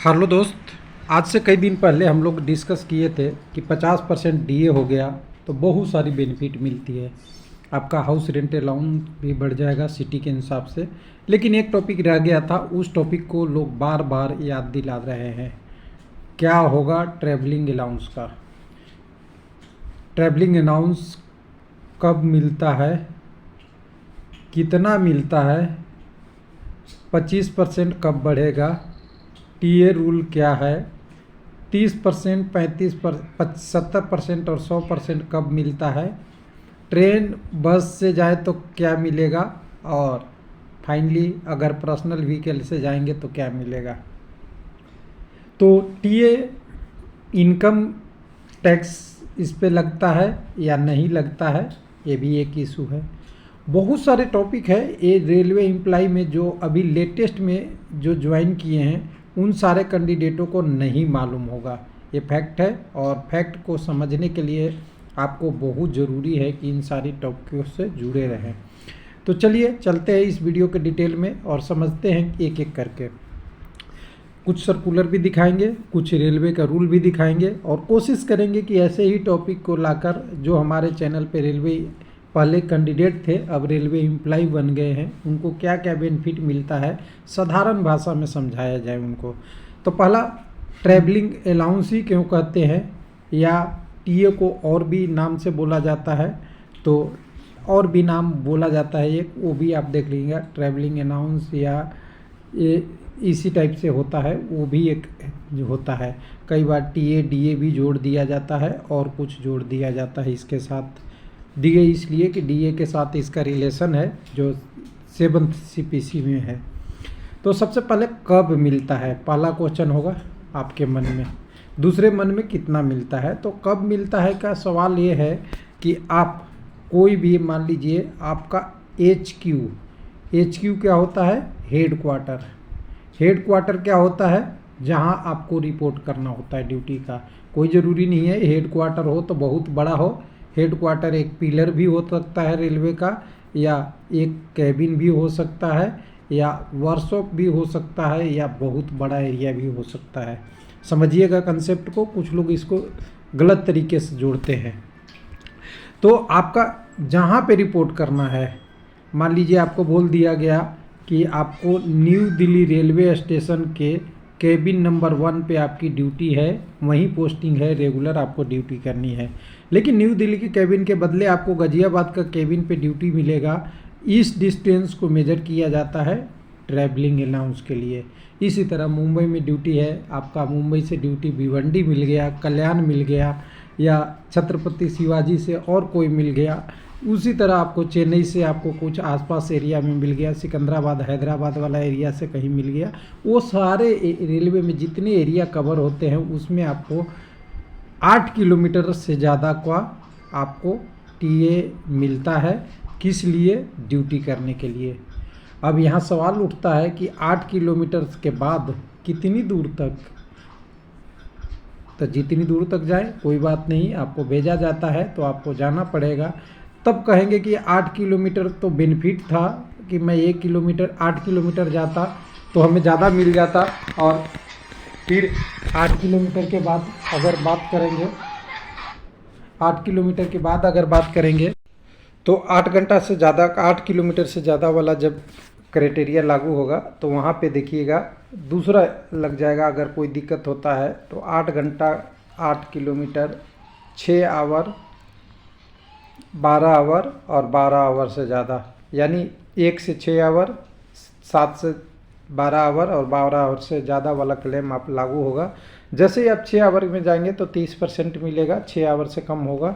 Hello दोस्त। आज से कई दिन पहले हम लोग डिस्कस किए थे कि 50% डीए हो गया तो बहुत सारी बेनिफिट मिलती है। आपका हाउस रेंट अलाउंस भी बढ़ जाएगा सिटी के हिसाब से। लेकिन एक टॉपिक रह गया था, उस टॉपिक को लोग बार बार याद दिला रहे हैं। क्या होगा ट्रैवलिंग अलाउंस का? ट्रैवलिंग अलाउंस कब मिलता है, कितना मिलता है, 25% कब बढ़ेगा, टीए रूल क्या है, 30%, 70% और 100% कब मिलता है, ट्रेन बस से जाए तो क्या मिलेगा, और फाइनली अगर पर्सनल व्हीकल से जाएंगे तो क्या मिलेगा। तो टीए इनकम टैक्स इस पे लगता है या नहीं लगता है, ये भी एक इशू है। बहुत सारे टॉपिक है ये रेलवे एम्प्लॉय में जो अभी लेटेस्ट में जो ज्वाइन किए हैं उन सारे कैंडिडेटों को नहीं मालूम होगा। ये फैक्ट है और फैक्ट को समझने के लिए आपको बहुत ज़रूरी है कि इन सारी टॉपिकों से जुड़े रहें। तो चलिए चलते हैं इस वीडियो के डिटेल में और समझते हैं एक एक करके। कुछ सर्कुलर भी दिखाएंगे, कुछ रेलवे का रूल भी दिखाएंगे और कोशिश करेंगे कि ऐसे ही टॉपिक को लाकर जो हमारे चैनल पे रेलवे पहले कैंडिडेट थे अब रेलवे एम्प्लॉय बन गए हैं उनको क्या क्या बेनिफिट मिलता है साधारण भाषा में समझाया जाए उनको। तो पहला, ट्रैवलिंग अलाउंस ही क्यों कहते हैं या टीए को और भी नाम से बोला जाता है, तो और भी नाम बोला जाता है एक, वो भी आप देख लीजिएगा। ट्रैवलिंग अलाउंस या ये इसी टाइप से होता है, वो भी एक जो होता है। कई बार टीए डीए भी जोड़ दिया जाता है और कुछ जोड़ दिया जाता है इसके साथ। डीए इसलिए कि डीए के साथ इसका रिलेशन है जो 7th सीपीसी में है। तो सबसे पहले कब मिलता है, पहला क्वेश्चन होगा आपके मन में। दूसरे मन में कितना मिलता है। तो कब मिलता है का सवाल ये है कि आप कोई भी मान लीजिए आपका एच क्यू क्या होता है, हेड क्वार्टर। हेड क्वार्टर क्या होता है, जहां आपको रिपोर्ट करना होता है ड्यूटी का। कोई ज़रूरी नहीं है हेड क्वार्टर हो तो बहुत बड़ा हो। हेड क्वार्टर एक पिलर भी हो सकता है रेलवे का, या एक कैबिन भी हो सकता है, या वर्कशॉप भी हो सकता है, या बहुत बड़ा एरिया भी हो सकता है। समझिएगा कंसेप्ट को, कुछ लोग इसको गलत तरीके से जोड़ते हैं। तो आपका जहाँ पे रिपोर्ट करना है, मान लीजिए आपको बोल दिया गया कि आपको न्यू दिल्ली रेलवे स्टेशन के केबिन नंबर 1 पे आपकी ड्यूटी है, वहीं पोस्टिंग है, रेगुलर आपको ड्यूटी करनी है। लेकिन न्यू दिल्ली के केबिन के बदले आपको गाजियाबाद का केबिन पे ड्यूटी मिलेगा। इस डिस्टेंस को मेजर किया जाता है ट्रैवलिंग अलाउंस के लिए। इसी तरह मुंबई में ड्यूटी है, आपका मुंबई से ड्यूटी भिवंडी मिल गया, कल्याण मिल गया, या छत्रपति शिवाजी से और कोई मिल गया। उसी तरह आपको चेन्नई से आपको कुछ आसपास एरिया में मिल गया, सिकंदराबाद हैदराबाद वाला एरिया से कहीं मिल गया। वो सारे रेलवे में जितने एरिया कवर होते हैं उसमें आपको 8 किलोमीटर से ज़्यादा का आपको टीए मिलता है। किस लिए? ड्यूटी करने के लिए। अब यहाँ सवाल उठता है कि 8 किलोमीटर के बाद कितनी दूर तक, तो जितनी दूर तक जाए कोई बात नहीं, आपको भेजा जाता है तो आपको जाना पड़ेगा। तब कहेंगे कि 8 किलोमीटर तो बेनिफिट था कि मैं 1 किलोमीटर 8 किलोमीटर जाता तो हमें ज़्यादा मिल जाता। और फिर 8 किलोमीटर के बाद अगर बात करेंगे, 8 किलोमीटर के बाद अगर बात करेंगे तो 8 घंटा से ज़्यादा, 8 किलोमीटर से ज़्यादा वाला जब क्राइटेरिया लागू होगा तो वहाँ पे देखिएगा दूसरा लग जाएगा। अगर कोई दिक्कत होता है तो 8 घंटा 8 किलोमीटर 6 आवर 12 आवर और 12 आवर से ज़्यादा, यानी 1 से 6 आवर, 7 से 12 आवर और 12 आवर से ज़्यादा वाला क्लेम आप लागू होगा। जैसे ही आप 6 आवर में जाएंगे तो 30% मिलेगा, 6 आवर से कम होगा।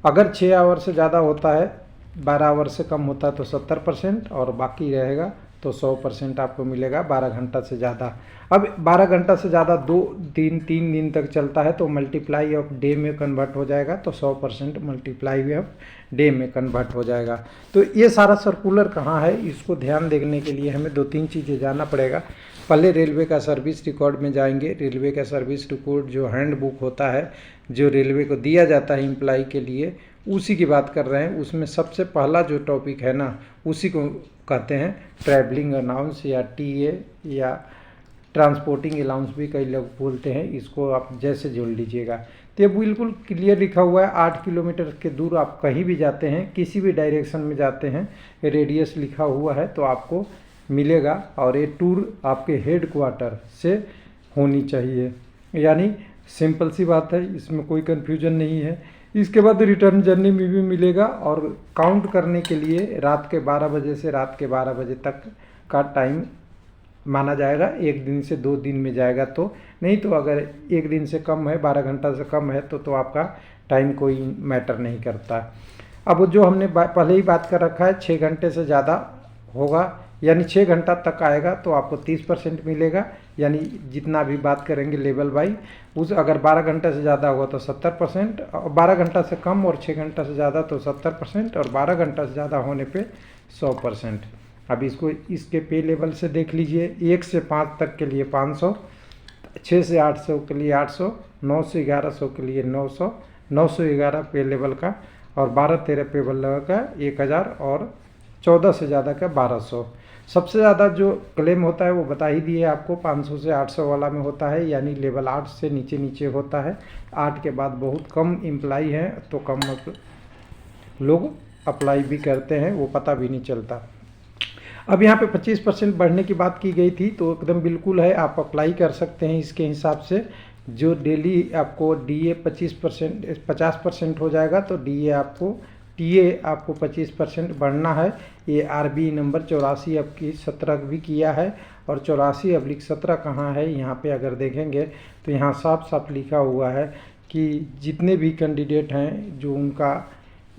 अगर 6 आवर से ज़्यादा होता है, 12 आवर से कम होता है तो 70% और बाकी रहेगा तो 100% आपको मिलेगा 12 घंटा से ज़्यादा। अब 12 घंटा से ज़्यादा 3 दिन तक चलता है तो मल्टीप्लाई ऑफ डे में कन्वर्ट हो जाएगा, तो 100% मल्टीप्लाई ऑफ डे में कन्वर्ट हो जाएगा। तो ये सारा सर्कुलर कहाँ है, इसको ध्यान देने के लिए हमें 2-3 चीज़ें जानना पड़ेगा। पहले रेलवे का सर्विस रिकॉर्ड में जाएंगे। रेलवे का सर्विस रिकॉर्ड जो हैंड बुक होता है, जो रेलवे को दिया जाता है एम्प्लॉय के लिए, उसी की बात कर रहे हैं। उसमें सबसे पहला जो टॉपिक है ना, उसी को कहते हैं ट्रैवलिंग अलाउंस या टीए या ट्रांसपोर्टिंग अलाउंस भी कई लोग बोलते हैं, इसको आप जैसे जोड़ लीजिएगा। तो ये बिल्कुल क्लियर लिखा हुआ है, 8 किलोमीटर के दूर आप कहीं भी जाते हैं, किसी भी डायरेक्शन में जाते हैं, रेडियस लिखा हुआ है तो आपको मिलेगा। और ये टूर आपके हेड क्वार्टर से होनी चाहिए, यानी सिंपल सी बात है, इसमें कोई कन्फ्यूजन नहीं है। इसके बाद रिटर्न जर्नी में भी मिलेगा, और काउंट करने के लिए रात के 12 बजे से रात के 12 बजे तक का टाइम माना जाएगा। एक दिन से 2 दिन में जाएगा तो नहीं, तो अगर एक दिन से कम है, 12 घंटा से कम है तो आपका टाइम कोई मैटर नहीं करता। अब जो हमने पहले ही बात कर रखा है, 6 घंटे से ज़्यादा होगा यानी 6 घंटा तक आएगा तो आपको 30% मिलेगा, यानी जितना भी बात करेंगे लेवल बाई उस। अगर 12 घंटे से ज़्यादा होगा तो 70%, 12 घंटा से कम और 6 घंटा से ज़्यादा तो 70%, और 12 घंटा से ज़्यादा होने पे 100%। अब इसको इसके पे लेवल से देख लीजिए, 1 से 5 तक के लिए 500, 6 से 800 के लिए 800, 9 से 1100 के लिए 900, 911 पे लेवल का, और 12-13 पे लेवल का 1000, और 14 से ज़्यादा का 1200। सबसे ज़्यादा जो क्लेम होता है वो बता ही दिए आपको, 500 से 800 वाला में होता है, यानी लेवल 8 से नीचे नीचे होता है। 8 के बाद बहुत कम एम्प्लाई हैं तो कम लोग अप्लाई भी करते हैं, वो पता भी नहीं चलता। अब यहाँ पे 25% बढ़ने की बात की गई थी, तो एकदम बिल्कुल है, आप अप्लाई कर सकते हैं इसके हिसाब से। जो डेली आपको DA 50% हो जाएगा, तो DA आपको TA आपको 25% बढ़ना है। ये RB नंबर 84 आपकी 17 भी किया है, और 84/17 कहाँ है, यहाँ पे अगर देखेंगे तो यहाँ साफ साफ लिखा हुआ है कि जितने भी कैंडिडेट हैं जो उनका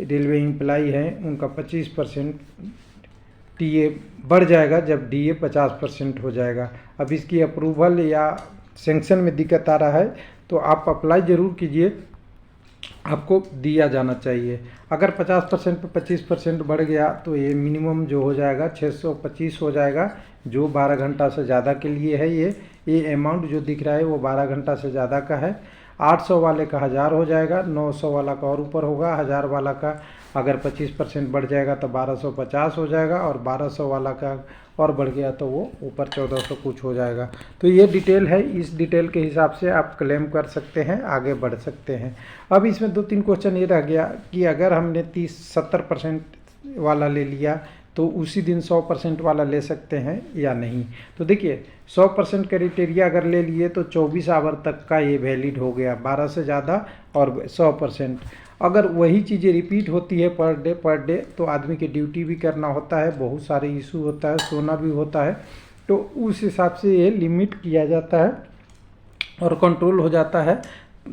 रेलवे एम्प्लाई हैं उनका 25% TA बढ़ जाएगा जब DA 50% हो जाएगा। अब इसकी अप्रूवल या सेंक्शन में दिक्कत आ रहा है तो आप अप्लाई ज़रूर कीजिए, आपको दिया जाना चाहिए। अगर 50% पे 25% बढ़ गया तो ये मिनिमम जो हो जाएगा 625 हो जाएगा, जो 12 घंटा से ज़्यादा के लिए है। ये अमाउंट जो दिख रहा है वो 12 घंटा से ज़्यादा का है। 800 वाले का 1000 हो जाएगा, 900 वाला का और ऊपर होगा, 1000 वाला का अगर 25% बढ़ जाएगा तो 1250 हो जाएगा, और 1200 वाला का और बढ़ गया तो वो ऊपर 1400 कुछ हो जाएगा। तो ये डिटेल है, इस डिटेल के हिसाब से आप क्लेम कर सकते हैं, आगे बढ़ सकते हैं। अब इसमें 2-3 क्वेश्चन ये रह गया कि अगर हमने 70% वाला ले लिया तो उसी दिन 100% वाला ले सकते हैं या नहीं। तो देखिए 100% क्राइटेरिया अगर ले लिए तो 24 आवर तक का ये वैलिड हो गया, 12 से ज़्यादा और 100%। अगर वही चीज़ें रिपीट होती है पर डे तो आदमी की ड्यूटी भी करना होता है, बहुत सारे इशू होता है, सोना भी होता है, तो उस हिसाब से ये लिमिट किया जाता है और कंट्रोल हो जाता है।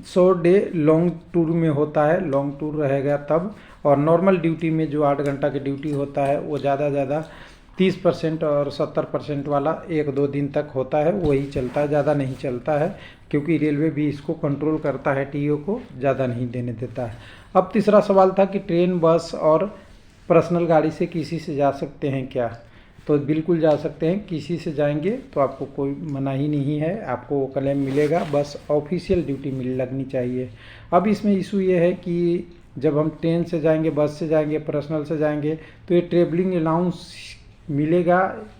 100 डे लॉन्ग टूर में होता है, लॉन्ग टूर रहेगा तब। और नॉर्मल ड्यूटी में जो 8 घंटा की ड्यूटी होता है वो ज़्यादा 30% और 70% वाला 1-2 दिन तक होता है, वही चलता है, ज़्यादा नहीं चलता है, क्योंकि रेलवे भी इसको कंट्रोल करता है, TO को ज़्यादा नहीं देने देता है। अब तीसरा सवाल था कि ट्रेन, बस और पर्सनल गाड़ी से किसी से जा सकते हैं क्या? तो बिल्कुल जा सकते हैं, किसी से जाएंगे तो आपको कोई मना ही नहीं है, आपको क्लेम मिलेगा, बस ऑफिशियल ड्यूटी लगनी चाहिए। अब इसमें इशू ये है कि जब हम ट्रेन से जाएंगे, बस से जाएंगे, पर्सनल से जाएंगे तो ये ट्रेवलिंग अलाउंस मिलेगा,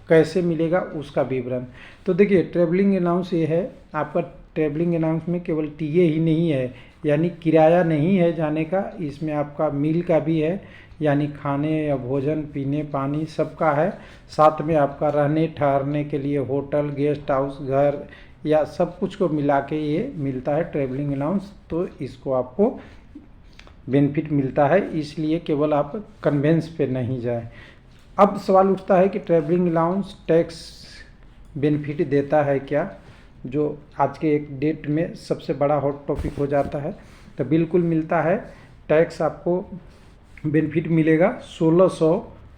कैसे मिलेगा उसका विवरण। तो देखिए ट्रेवलिंग अलाउंस ये है, आपका ट्रेवलिंग अलाउंस में केवल TA ही नहीं है, यानी किराया नहीं है जाने का, इसमें आपका मील का भी है, यानी खाने या भोजन, पीने, पानी सबका है। साथ में आपका रहने ठहरने के लिए होटल, गेस्ट हाउस, घर या सब कुछ को मिला के ये मिलता है ट्रेवलिंग अलाउंस। तो इसको आपको बेनिफिट मिलता है, इसलिए केवल आप कन्वेंस पे नहीं जाए। अब सवाल उठता है कि ट्रैवलिंग अलाउंस टैक्स बेनिफिट देता है क्या, जो आज के एक डेट में सबसे बड़ा हॉट टॉपिक हो जाता है। तो बिल्कुल मिलता है, टैक्स आपको बेनिफिट मिलेगा 1600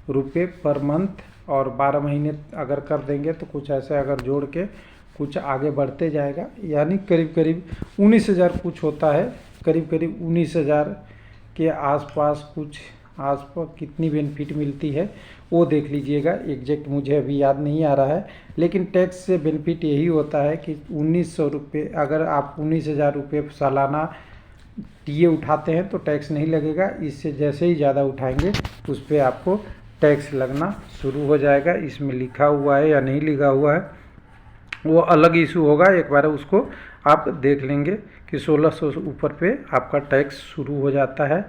रुपये पर मंथ, और 12 महीने अगर कर देंगे तो कुछ ऐसे अगर जोड़ के कुछ आगे बढ़ते जाएगा, यानी करीब करीब 19,000 कुछ होता है, करीब करीब 19,000 के आसपास कुछ आसपास कितनी बेनिफिट मिलती है वो देख लीजिएगा। एग्जैक्ट मुझे अभी याद नहीं आ रहा है, लेकिन टैक्स से बेनिफिट यही होता है कि 1900 रुपये, अगर आप 19,000 रुपये सालाना TA उठाते हैं तो टैक्स नहीं लगेगा। इससे जैसे ही ज़्यादा उठाएंगे उस पर आपको टैक्स लगना शुरू हो जाएगा। इसमें लिखा हुआ है या नहीं लिखा हुआ है वो अलग इशू होगा, एक बार उसको आप देख लेंगे कि 1600 से ऊपर पे आपका टैक्स शुरू हो जाता है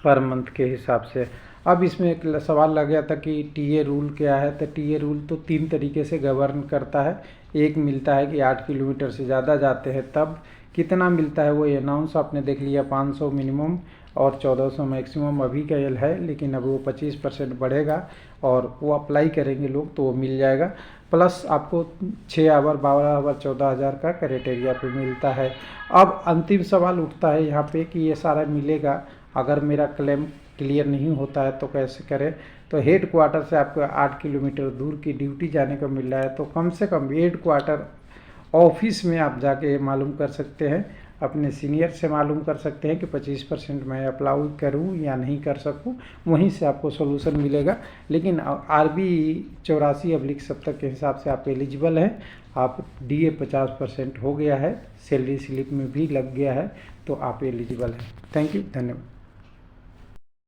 पर मंथ के हिसाब से। अब इसमें एक सवाल लग गया था कि टीए रूल क्या है, तो टीए रूल तो 3 तरीके से गवर्न करता है। एक मिलता है कि 8 किलोमीटर से ज़्यादा जाते हैं तब कितना मिलता है, वो अनाउंस आपने देख लिया 500 मिनिमम और 1400 मैक्सिमम अभी का एल है, लेकिन अब वो 25% बढ़ेगा और वो अप्लाई करेंगे लोग तो वो मिल जाएगा। प्लस आपको 6 आवर 12 आवर 14,000 का क्राइटेरिया पे मिलता है। अब अंतिम सवाल उठता है यहाँ पे कि ये सारा मिलेगा, अगर मेरा क्लेम क्लियर नहीं होता है तो कैसे करें। तो हेड क्वार्टर से आपको 8 किलोमीटर दूर की ड्यूटी जाने को मिल रहा है, तो कम से कम हेड क्वार्टर ऑफिस में आप जाके मालूम कर सकते हैं, अपने सीनियर से मालूम कर सकते हैं कि 25% मैं अप्लाई करूं या नहीं कर सकूं, वहीं से आपको सोल्यूशन मिलेगा। लेकिन RB 84/70 के हिसाब से आप एलिजिबल हैं, आप DA 50% हो गया है, सैलरी स्लिप में भी लग गया है, तो आप एलिजिबल हैं। थैंक यू, धन्यवाद।